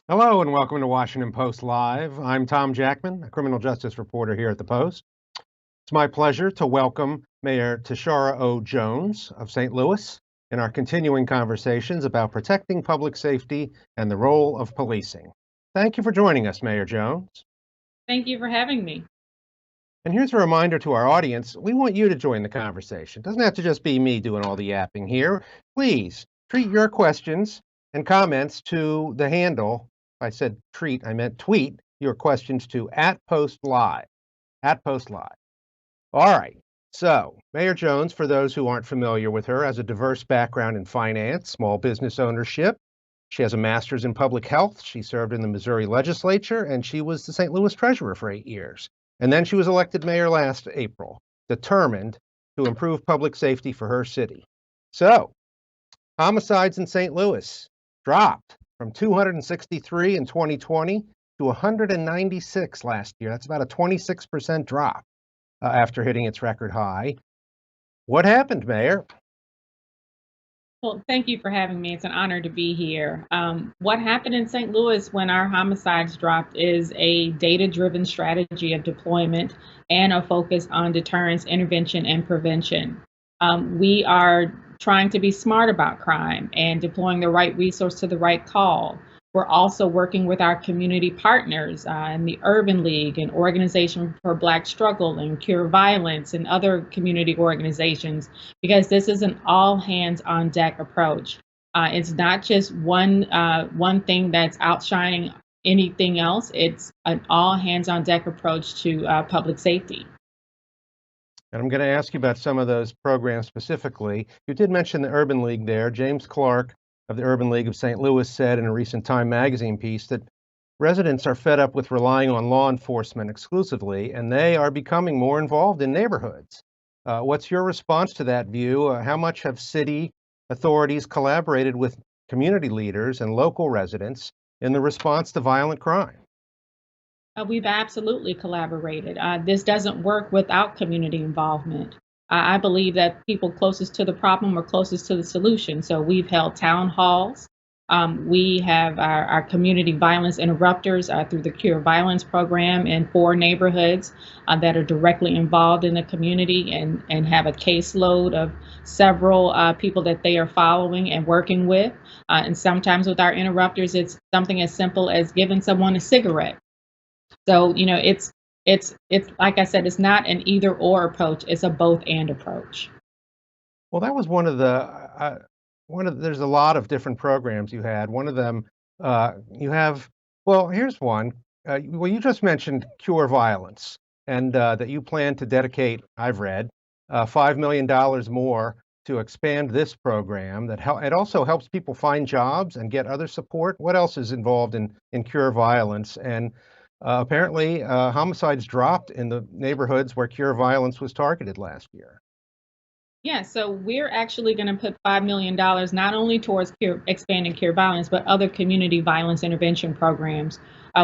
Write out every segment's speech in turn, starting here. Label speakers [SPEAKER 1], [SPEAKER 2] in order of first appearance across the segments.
[SPEAKER 1] Hello and welcome to Washington Post Live. I'm Tom Jackman, a criminal justice reporter here at the Post. It's my pleasure to welcome Mayor Tishaura Jones of St. Louis in our continuing conversations about protecting public safety and the role of policing. Thank you for joining us, Mayor Jones.
[SPEAKER 2] Thank you for having me.
[SPEAKER 1] And here's a reminder to our audience, we want you to join the conversation. It doesn't have to just be me doing all the yapping here. Please treat your questions and comments to the handle. If I said treat, I meant tweet your questions to @PostLive, @PostLive. All right. So, Mayor Jones, for those who aren't familiar with her, has a diverse background in finance, small business ownership. She has a master's in public health. She served in the Missouri legislature, and she was the St. Louis treasurer for 8 years. And then she was elected mayor last April, determined to improve public safety for her city. So, homicides in St. Louis dropped from 263 in 2020 to 196 last year. That's about a 26% drop after hitting its record high. What happened, Mayor?
[SPEAKER 2] Well, thank you for having me. It's an honor to be here. What happened in St. Louis when our homicides dropped is a data-driven strategy of deployment and a focus on deterrence, intervention, and prevention. We are trying to be smart about crime and deploying the right resource to the right call. We're also working with our community partners in the Urban League and Organization for Black Struggle and Cure Violence and other community organizations, because this is an all hands on deck approach. It's not just one thing that's outshining anything else. It's an all hands on deck approach to public safety.
[SPEAKER 1] And I'm going to ask you about some of those programs specifically. You did mention the Urban League there. James Clark of the Urban League of St. Louis said in a recent Time magazine piece that residents are fed up with relying on law enforcement exclusively, and they are becoming more involved in neighborhoods. What's your response to that view? How much have city authorities collaborated with community leaders and local residents in the response to violent crime?
[SPEAKER 2] We've absolutely collaborated. This doesn't work without community involvement. I believe that people closest to the problem are closest to the solution. So we've held town halls. We have our community violence interrupters through the Cure Violence program in 4 neighborhoods that are directly involved in the community and have a caseload of several people that they are following and working with. And sometimes with our interrupters, it's something as simple as giving someone a cigarette. So, it's like I said, it's not an either or approach, it's a both and approach.
[SPEAKER 1] Well, that was there's a lot of different programs you had. One of them, you have, well, here's one. Well, you just mentioned Cure Violence and that you plan to dedicate, I've read, $5 million more to expand this program. It also helps people find jobs and get other support. What else is involved in Cure Violence? And apparently, homicides dropped in the neighborhoods where Cure Violence was targeted last year.
[SPEAKER 2] Yeah, so we're actually going to put $5 million not only towards expanding cure violence, but other community violence intervention programs.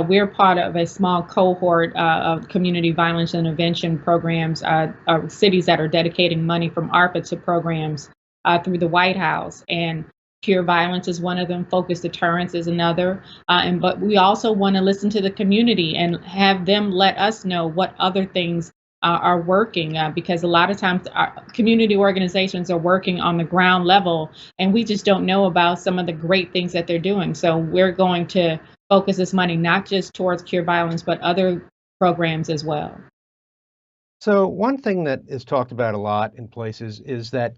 [SPEAKER 2] We're part of a small cohort of community violence intervention programs, cities that are dedicating money from ARPA to programs through the White House. And Cure violence is one of them. Focused deterrence is another. But we also want to listen to the community and have them let us know what other things are working, because a lot of times our community organizations are working on the ground level and we just don't know about some of the great things that they're doing. So we're going to focus this money not just towards cure violence, but other programs as well.
[SPEAKER 1] So one thing that is talked about a lot in places is that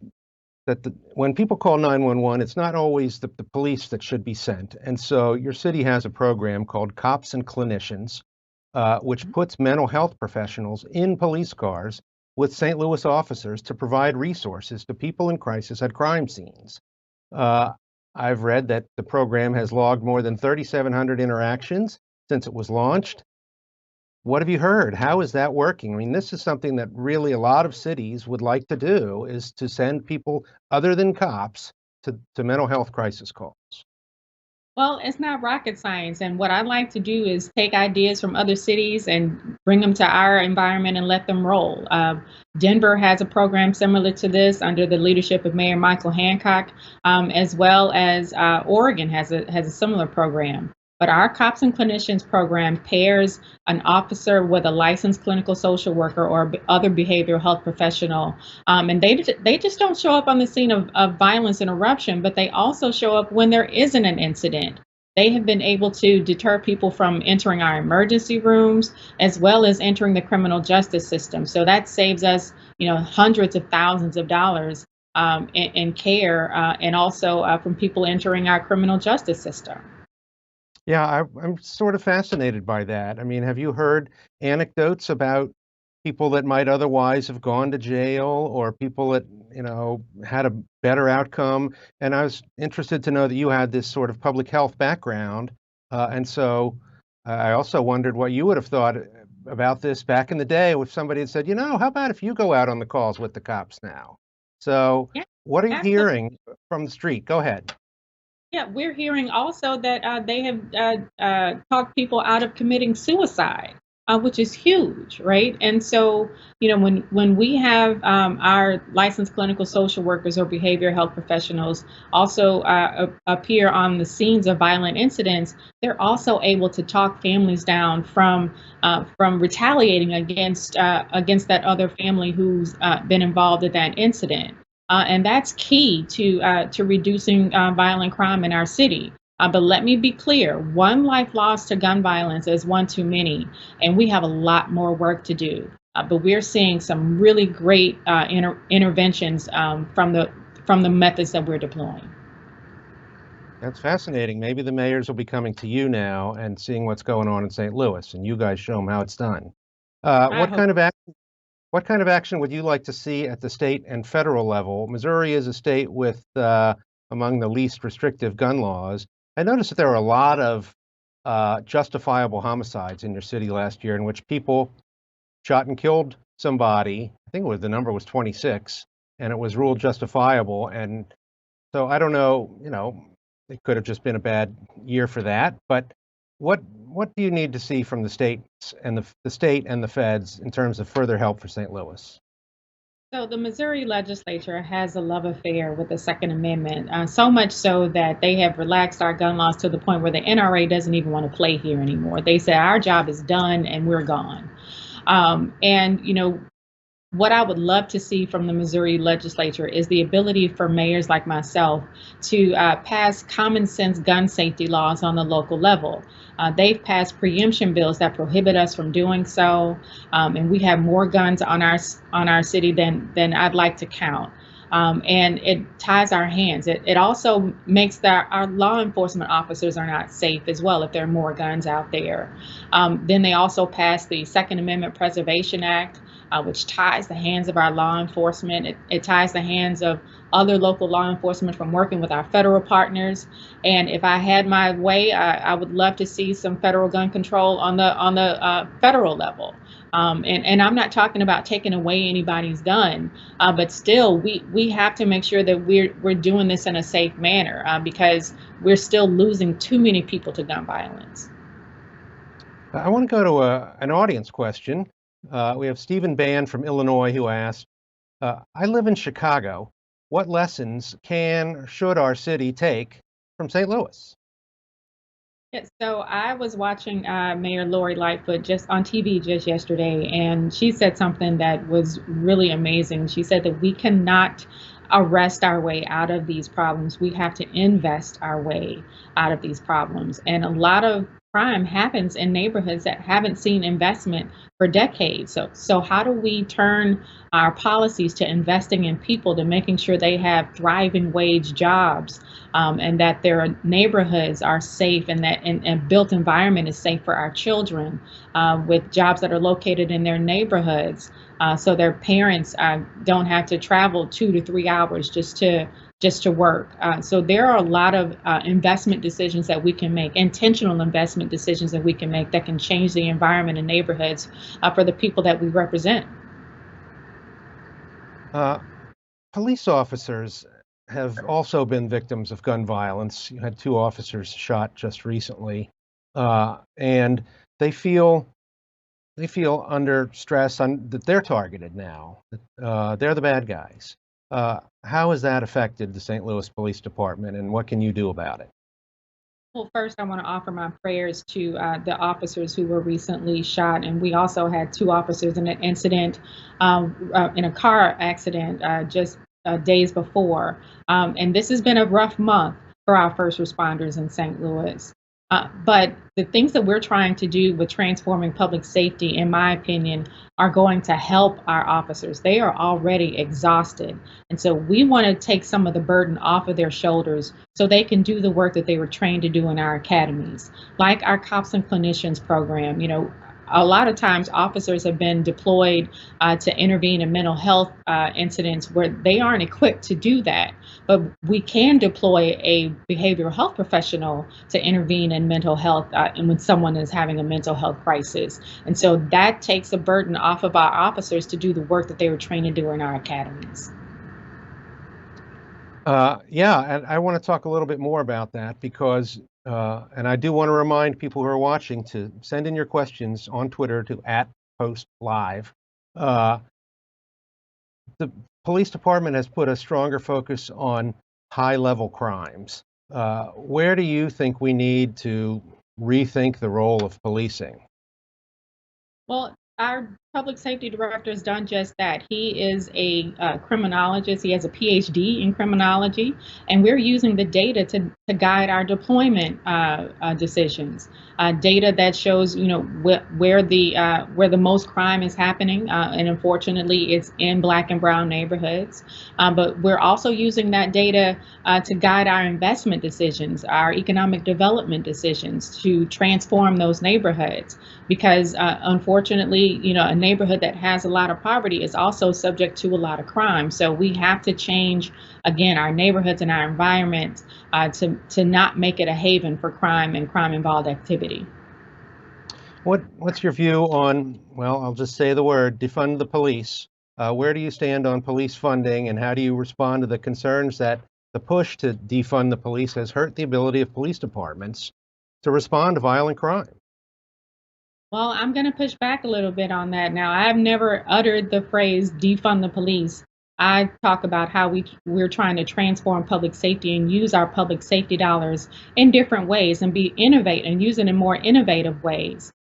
[SPEAKER 1] when people call 911, it's not always the police that should be sent. And so your city has a program called Cops and Clinicians, which puts mental health professionals in police cars with St. Louis officers to provide resources to people in crisis at crime scenes. Uh, I've read that the program has logged more than 3,700 interactions since it was launched. What have you heard? How is that working? I mean, this is something that really a lot of cities would like to do, is to send people other than cops to mental health crisis calls.
[SPEAKER 2] Well, it's not rocket science. And what I like to do is take ideas from other cities and bring them to our environment and let them roll. Denver has a program similar to this under the leadership of Mayor Michael Hancock, as well as Oregon has a similar program. But our Cops and Clinicians program pairs an officer with a licensed clinical social worker or other behavioral health professional. And they just don't show up on the scene of violence interruption, but they also show up when there isn't an incident. They have been able to deter people from entering our emergency rooms as well as entering the criminal justice system. So that saves us, hundreds of thousands of dollars in care and also from people entering our criminal justice system.
[SPEAKER 1] Yeah, I'm sort of fascinated by that. I mean, have you heard anecdotes about people that might otherwise have gone to jail or people that, had a better outcome? And I was interested to know that you had this sort of public health background. And so I also wondered what you would have thought about this back in the day if somebody had said, how about if you go out on the calls with the cops now? So
[SPEAKER 2] Yeah,
[SPEAKER 1] what are you
[SPEAKER 2] absolutely.
[SPEAKER 1] hearing from the street? Go ahead.
[SPEAKER 2] Yeah, we're hearing also that they have talked people out of committing suicide, which is huge, right? And so, when we have our licensed clinical social workers or behavioral health professionals also appear on the scenes of violent incidents, they're also able to talk families down from retaliating against that other family who's been involved in that incident. And that's key to reducing violent crime in our city. But let me be clear, one life lost to gun violence is one too many, and we have a lot more work to do. But we're seeing some really great interventions from the methods that we're deploying.
[SPEAKER 1] That's fascinating. Maybe the mayors will be coming to you now and seeing what's going on in St. Louis, and you guys show them how it's done.
[SPEAKER 2] I
[SPEAKER 1] What
[SPEAKER 2] hope.
[SPEAKER 1] kind of what kind of action would you like to see at the state and federal level? Missouri is a state with among the least restrictive gun laws. I noticed that there were a lot of justifiable homicides in your city last year in which people shot and killed somebody. I think the number was 26, and it was ruled justifiable. And so I don't know, it could have just been a bad year for that. But what do you need to see from the states and the state and the feds in terms of further help for St. Louis?
[SPEAKER 2] So the Missouri legislature has a love affair with the Second Amendment, so much so that they have relaxed our gun laws to the point where the NRA doesn't even want to play here anymore. They say our job is done and we're gone. And what I would love to see from the Missouri legislature is the ability for mayors like myself to pass common sense gun safety laws on the local level. They've passed preemption bills that prohibit us from doing so, and we have more guns on our city than I'd like to count. And it ties our hands. It also makes that our law enforcement officers are not safe as well if there are more guns out there. Then they also passed the Second Amendment Preservation Act, which ties the hands of our law enforcement. It ties the hands of other local law enforcement from working with our federal partners. And if I had my way, I would love to see some federal gun control on the federal level. And I'm not talking about taking away anybody's gun, but still, we have to make sure that we're doing this in a safe manner because we're still losing too many people to gun violence.
[SPEAKER 1] I want to go to an audience question. We have Stephen Band from Illinois who asked, I live in Chicago. What lessons can or should our city take from St. Louis?
[SPEAKER 2] Yeah, so I was watching Mayor Lori Lightfoot just on TV just yesterday, and she said something that was really amazing. She said that we cannot arrest our way out of these problems. We have to invest our way out of these problems. And a lot of crime happens in neighborhoods that haven't seen investment for decades. So how do we turn our policies to investing in people, to making sure they have thriving wage jobs, and that their neighborhoods are safe, and that and built environment is safe for our children, with jobs that are located in their neighborhoods, so their parents don't have to travel 2 to 3 hours just to work. So there are a lot of investment decisions that we can make, intentional investment decisions that we can make that can change the environment and neighborhoods for the people that we represent.
[SPEAKER 1] Uh, Police officers have also been victims of gun violence. You had two officers shot just recently, and they feel under stress that they're targeted now. They're the bad guys. How has that affected the St. Louis Police Department, and what can you do about it?
[SPEAKER 2] Well, first, I want to offer my prayers to the officers who were recently shot. And we also had two officers in an incident, in a car accident just days before. And this has been a rough month for our first responders in St. Louis. But the things that we're trying to do with transforming public safety, in my opinion, are going to help our officers. They are already exhausted. And so we want to take some of the burden off of their shoulders so they can do the work that they were trained to do in our academies, like our cops and clinicians program. A lot of times officers have been deployed to intervene in mental health incidents where they aren't equipped to do that. But we can deploy a behavioral health professional to intervene in mental health and when someone is having a mental health crisis. And so that takes a burden off of our officers to do the work that they were trained to do in our academies.
[SPEAKER 1] Yeah, and I want to talk a little bit more about that because, and I do want to remind people who are watching to send in your questions on Twitter to @postlive. The police department has put a stronger focus on high-level crimes. Where do you think we need to rethink the role of policing?
[SPEAKER 2] Well, our public safety director has done just that. He is a criminologist. He has a PhD in criminology, and we're using the data to guide our deployment decisions. Data that shows, where the most crime is happening, and unfortunately, it's in Black and brown neighborhoods. But we're also using that data to guide our investment decisions, our economic development decisions to transform those neighborhoods. Because unfortunately, a neighborhood that has a lot of poverty is also subject to a lot of crime. So we have to change, again, our neighborhoods and our environment to not make it a haven for crime and crime-involved activity.
[SPEAKER 1] What's your view on, well, I'll just say the word, defund the police? Where do you stand on police funding, and how do you respond to the concerns that the push to defund the police has hurt the ability of police departments to respond to violent crime?
[SPEAKER 2] Well, I'm going to push back a little bit on that. Now, I've never uttered the phrase defund the police. I talk about how we're trying to transform public safety and use our public safety dollars in different ways and be innovate and use it in more innovative ways.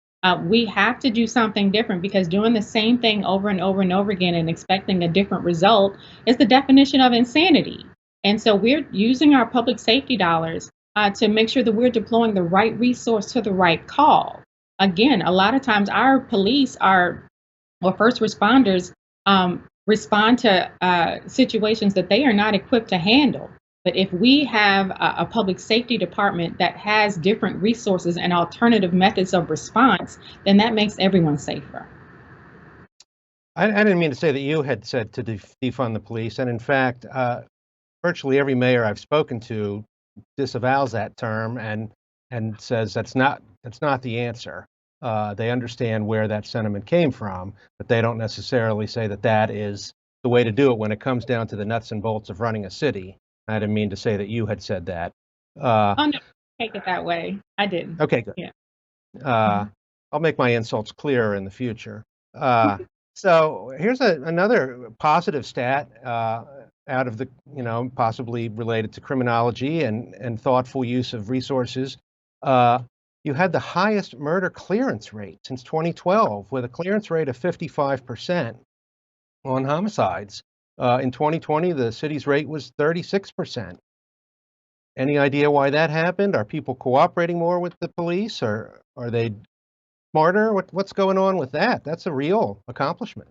[SPEAKER 2] We have to do something different because doing the same thing over and over and over again and expecting a different result is the definition of insanity. And so we're using our public safety dollars to make sure that we're deploying the right resource to the right call. Again, a lot of times our police or first responders respond to situations that they are not equipped to handle. But if we have a public safety department that has different resources and alternative methods of response, then that makes everyone safer.
[SPEAKER 1] I didn't mean to say that you had said to defund the police, and in fact, virtually every mayor I've spoken to disavows that term and says that's not the answer. They understand where that sentiment came from, but they don't necessarily say that is the way to do it when it comes down to the nuts and bolts of running a city. I didn't mean to say that you had said that.
[SPEAKER 2] Oh no, take it that way. I didn't.
[SPEAKER 1] Okay, good.
[SPEAKER 2] Yeah.
[SPEAKER 1] I'll make my insults clearer in the future. So here's another positive stat out of the, possibly related to criminology and thoughtful use of resources. You had the highest murder clearance rate since 2012, with a clearance rate of 55% on homicides. In 2020, the city's rate was 36%. Any idea why that happened? Are people cooperating more with the police, or are they smarter? What's going on with that? That's a real accomplishment.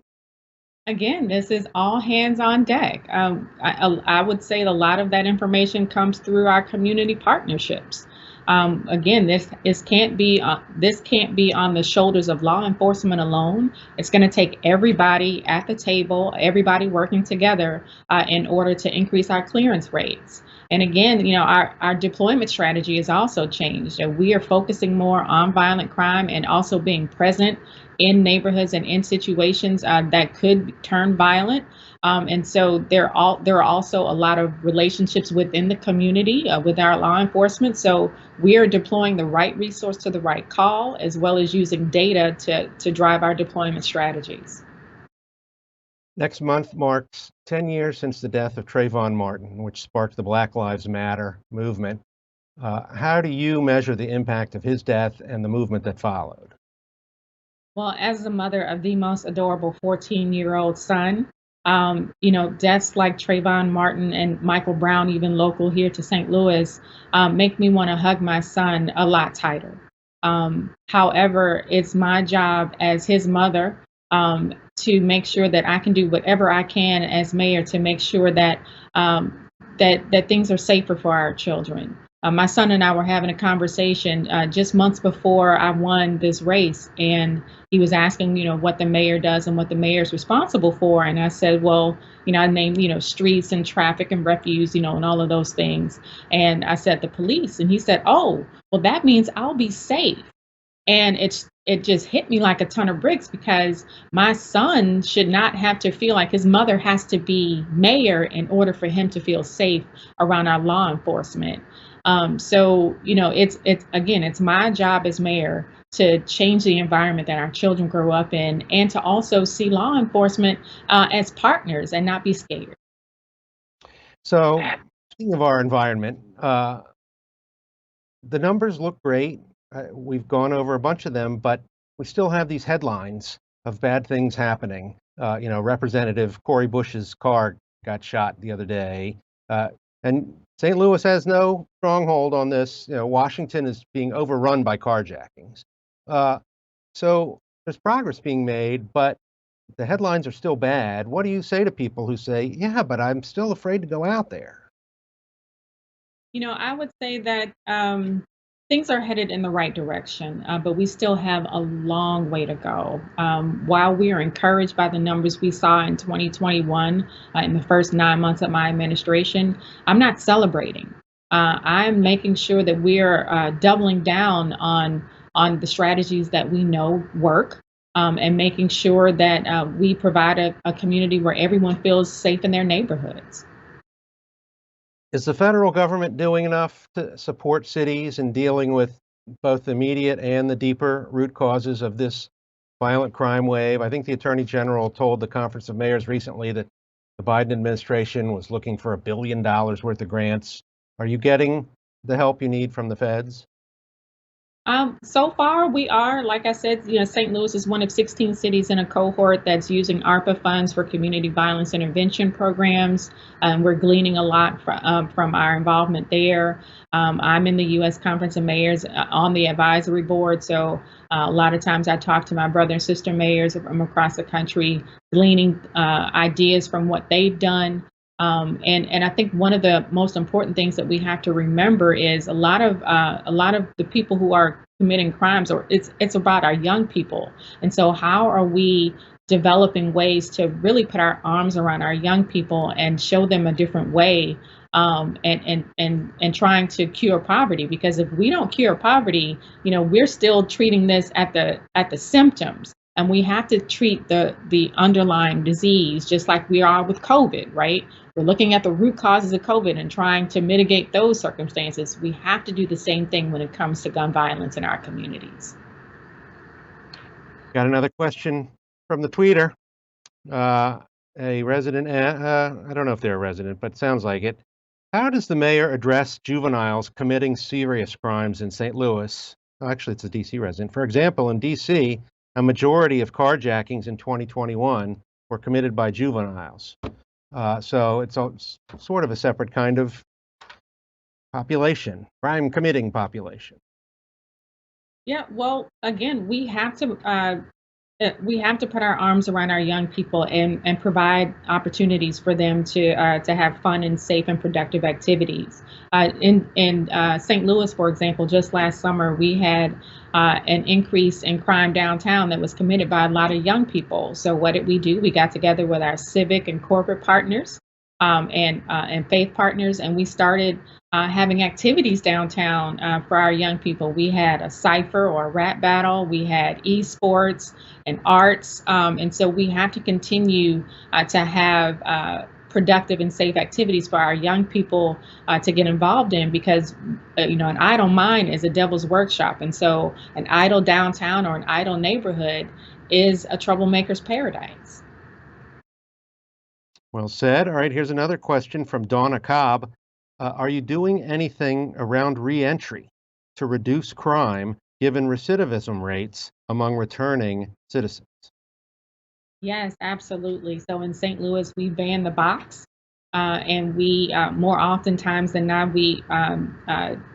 [SPEAKER 2] Again, this is all hands on deck. I would say a lot of that information comes through our community partnerships. Again, this can't be on the shoulders of law enforcement alone. It's going to take everybody at the table, everybody working together in order to increase our clearance rates. And again, our deployment strategy has also changed. We are focusing more on violent crime and also being present in neighborhoods and in situations that could turn violent. And so there are also a lot of relationships within the community with our law enforcement. So we are deploying the right resource to the right call, as well as using data to drive our deployment strategies.
[SPEAKER 1] Next month marks 10 years since the death of Trayvon Martin, which sparked the Black Lives Matter movement. How do you measure the impact of his death and the movement that followed?
[SPEAKER 2] Well, as the mother of the most adorable 14-year-old son, deaths like Trayvon Martin and Michael Brown, even local here to St. Louis, make me want to hug my son a lot tighter. However, it's my job as his mother to make sure that I can do whatever I can as mayor to make sure that that things are safer for our children. My son and I were having a conversation just months before I won this race, and he was asking, what the mayor does and what the mayor is responsible for. And I said, well, I named, streets and traffic and refuse, and all of those things. And I said the police, and he said, oh, well, that means I'll be safe. And it just hit me like a ton of bricks because my son should not have to feel like his mother has to be mayor in order for him to feel safe around our law enforcement. It's my job as mayor to change the environment that our children grow up in, and to also see law enforcement as partners and not be scared.
[SPEAKER 1] So, speaking of our environment, the numbers look great. We've gone over a bunch of them, but we still have these headlines of bad things happening. Representative Cori Bush's car got shot the other day, and St. Louis has no stronghold on this. Washington is being overrun by carjackings. So there's progress being made, but the headlines are still bad. What do you say to people who say, "Yeah, but I'm still afraid to go out there"?
[SPEAKER 2] I would say that things are headed in the right direction, but we still have a long way to go. While we are encouraged by the numbers we saw in 2021, in the first 9 months of my administration, I'm not celebrating. I'm making sure that we're doubling down on the strategies that we know work. And making sure that we provide a community where everyone feels safe in their neighborhoods.
[SPEAKER 1] Is the federal government doing enough to support cities in dealing with both the immediate and the deeper root causes of this violent crime wave? I think the Attorney General told the Conference of Mayors recently that the Biden administration was looking for $1 billion worth of grants. Are you getting the help you need from the feds?
[SPEAKER 2] So far, we are, like I said, St. Louis is one of 16 cities in a cohort that's using ARPA funds for community violence intervention programs. We're gleaning a lot from our involvement there. I'm in the U.S. Conference of Mayors on the advisory board. So a lot of times I talk to my brother and sister mayors from across the country, gleaning ideas from what they've done. And I think one of the most important things that we have to remember is a lot of the people who are committing crimes, or it's about our young people. And so, how are we developing ways to really put our arms around our young people and show them a different way, and trying to cure poverty? Because if we don't cure poverty, we're still treating this at the symptoms. And we have to treat the underlying disease just like we are with COVID, right? We're looking at the root causes of COVID and trying to mitigate those circumstances. We have to do the same thing when it comes to gun violence in our communities.
[SPEAKER 1] Got another question from the tweeter. A resident, I don't know if they're a resident, but sounds like it. How does the mayor address juveniles committing serious crimes in St. Louis? Actually, it's a DC resident. For example, in DC, a majority of carjackings in 2021 were committed by juveniles. So it's sort of a separate kind of population, crime committing population.
[SPEAKER 2] Yeah, well, again, we have to put our arms around our young people and provide opportunities for them to have fun and safe and productive activities. In St. Louis, for example, just last summer we had an increase in crime downtown that was committed by a lot of young people. So what did we do? We got together with our civic and corporate partners, and faith partners, and we started having activities downtown for our young people. We had a cipher or a rap battle. We had esports and arts, and so we have to continue to have productive and safe activities for our young people to get involved in, because an idle mind is a devil's workshop, and so an idle downtown or an idle neighborhood is a troublemaker's paradise.
[SPEAKER 1] Well said. All right, here's another question from Donna Cobb. Are you doing anything around reentry to reduce crime given recidivism rates among returning citizens?
[SPEAKER 2] Yes, absolutely. So in St. Louis, we ban the box, and we more oftentimes than not we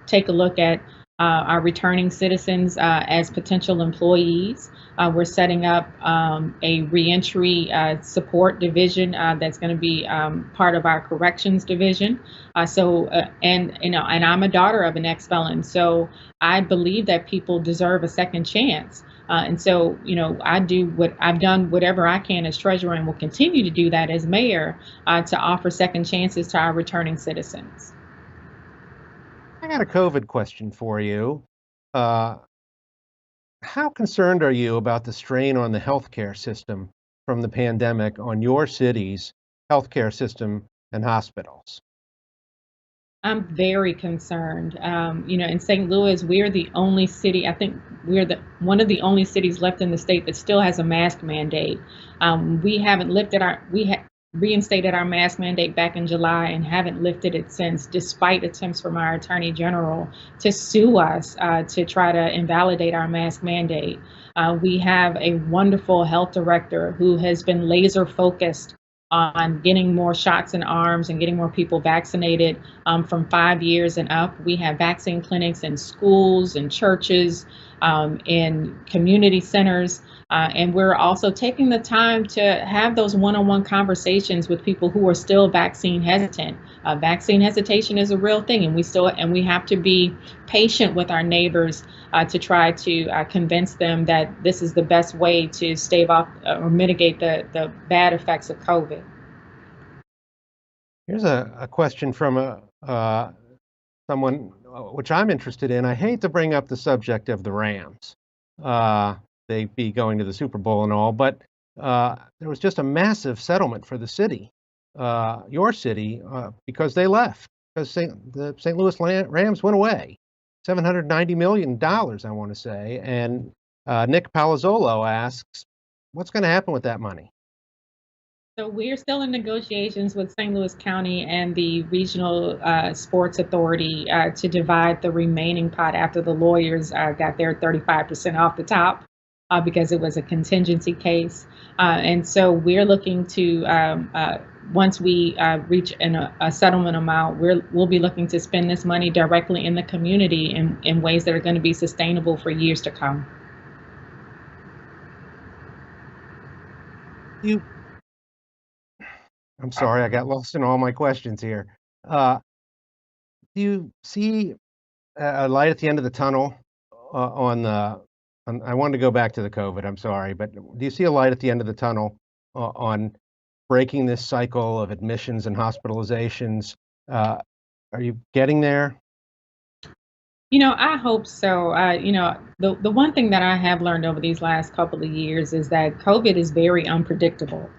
[SPEAKER 2] take a look at our returning citizens as potential employees. We're setting up a reentry support division that's going to be part of our corrections division. And and I'm a daughter of an ex-felon, so I believe that people deserve a second chance. And so, I've done whatever I can as treasurer and will continue to do that as mayor to offer second chances to our returning citizens.
[SPEAKER 1] I got a COVID question for you. Uh, how concerned are you about the strain on the healthcare system from the pandemic on your city's healthcare system and hospitals?
[SPEAKER 2] I'm very concerned. In St. Louis, we're the only city. I think we're the one of the only cities left in the state that still has a mask mandate. We haven't lifted our we ha- reinstated our mask mandate back in July and haven't lifted it since, despite attempts from our attorney general to sue us to try to invalidate our mask mandate. We have a wonderful health director who has been laser focused on getting more shots in arms and getting more people vaccinated from 5 years and up. We have vaccine clinics in schools and churches, in community centers. And we're also taking the time to have those one-on-one conversations with people who are still vaccine hesitant. Vaccine hesitation is a real thing, and we have to be patient with our neighbors to try to convince them that this is the best way to stave off or mitigate the bad effects of COVID.
[SPEAKER 1] Here's a question from someone which I'm interested in. I hate to bring up the subject of the Rams. Uh, they be going to the Super Bowl and all, but there was just a massive settlement for the city, your city, because they left, because the St. Louis Rams went away. $790 million, I want to say. And Nick Palazzolo asks, what's going to happen with that money?
[SPEAKER 2] So we're still in negotiations with St. Louis County and the Regional Sports Authority to divide the remaining pot after the lawyers got their 35% off the top because it was a contingency case. And so we're looking to, once we reach a settlement amount, we'll be looking to spend this money directly in the community in ways that are going to be sustainable for years to come.
[SPEAKER 1] You I'm sorry, I got lost in all my questions here. Uh, do you see a light at the end of the tunnel on the? I wanted to go back to the COVID. I'm sorry, but do you see a light at the end of the tunnel on breaking this cycle of admissions and hospitalizations? Uh, are you getting there?
[SPEAKER 2] I hope so. The one thing that I have learned over these last couple of years is that COVID is very unpredictable.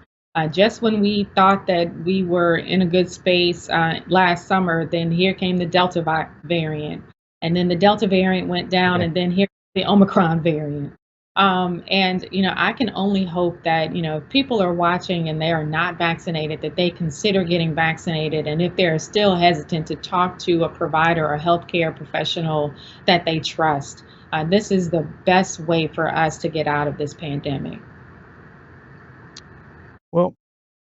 [SPEAKER 2] Just when we thought that we were in a good space last summer, then here came the variant, and then the Delta variant went down,
[SPEAKER 1] Yeah.
[SPEAKER 2] and then here the Omicron variant. I can only hope that, if people are watching and they are not vaccinated, that they consider getting vaccinated. And if they're still hesitant, to talk to a provider or healthcare professional that they trust. This is the best way for us to get out of this pandemic.
[SPEAKER 1] Well,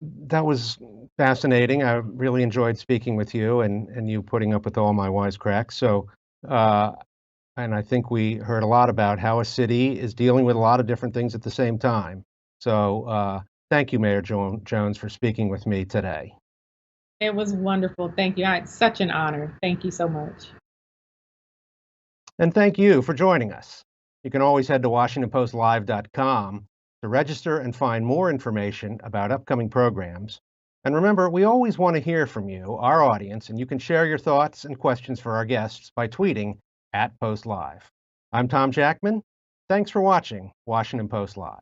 [SPEAKER 1] that was fascinating. I really enjoyed speaking with you and you putting up with all my wisecracks. So, uh, and I think we heard a lot about how a city is dealing with a lot of different things at the same time. So, thank you, Mayor Jones, for speaking with me today.
[SPEAKER 2] It was wonderful. Thank you. It's such an honor. Thank you so much.
[SPEAKER 1] And thank you for joining us. You can always head to WashingtonPostLive.com to register and find more information about upcoming programs. And remember, we always want to hear from you, our audience, and you can share your thoughts and questions for our guests by tweeting @PostLive. I'm Tom Jackman. Thanks for watching Washington Post Live.